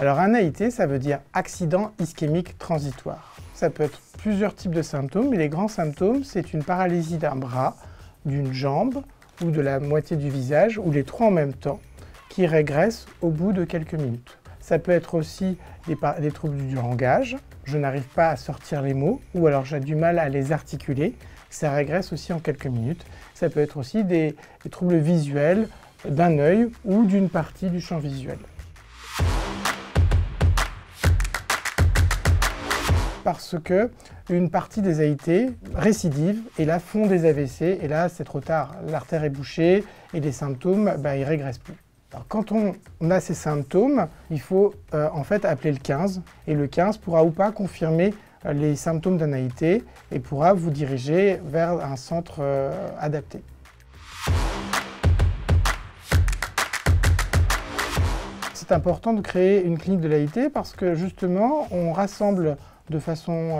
Alors un AIT, ça veut dire accident ischémique transitoire. Ça peut être plusieurs types de symptômes, mais les grands symptômes, c'est une paralysie d'un bras, d'une jambe ou de la moitié du visage, ou les trois en même temps, qui régressent au bout de quelques minutes. Ça peut être aussi des troubles du langage, je n'arrive pas à sortir les mots, ou alors j'ai du mal à les articuler, ça régresse aussi en quelques minutes. Ça peut être aussi des troubles visuels d'un œil ou d'une partie du champ visuel. Parce que une partie des AIT récidive et là font des AVC et là c'est trop tard, l'artère est bouchée et les symptômes ils régressent plus. Alors, quand on a ces symptômes, il faut en fait appeler le 15 et le 15 pourra ou pas confirmer les symptômes d'un AIT et pourra vous diriger vers un centre adapté. C'est important de créer une clinique de l'AIT parce que justement on rassemble de façon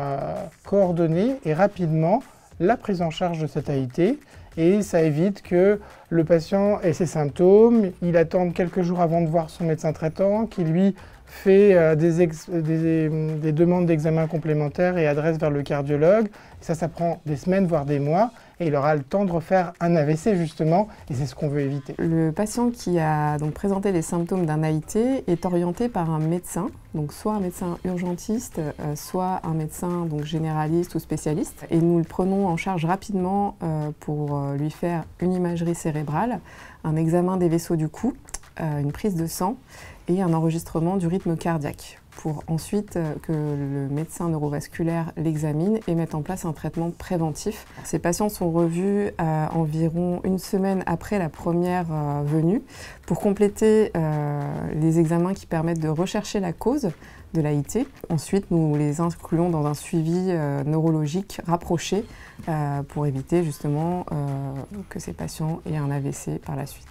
coordonnée et rapidement la prise en charge de cet AIT et ça évite que le patient ait ses symptômes, il attende quelques jours avant de voir son médecin traitant qui lui fait des demandes d'examen complémentaires et adresse vers le cardiologue. Ça prend des semaines voire des mois et il aura le temps de refaire un AVC justement et c'est ce qu'on veut éviter. Le patient qui a donc présenté les symptômes d'un AIT est orienté par un médecin, donc soit un médecin urgentiste, soit un médecin donc généraliste ou spécialiste. Et nous le prenons en charge rapidement pour lui faire une imagerie cérébrale, un examen des vaisseaux du cou, une prise de sang et un enregistrement du rythme cardiaque pour ensuite que le médecin neurovasculaire l'examine et mette en place un traitement préventif. Ces patients sont revus environ une semaine après la première venue pour compléter les examens qui permettent de rechercher la cause de l'AIT. Ensuite, nous les incluons dans un suivi neurologique rapproché pour éviter justement que ces patients aient un AVC par la suite.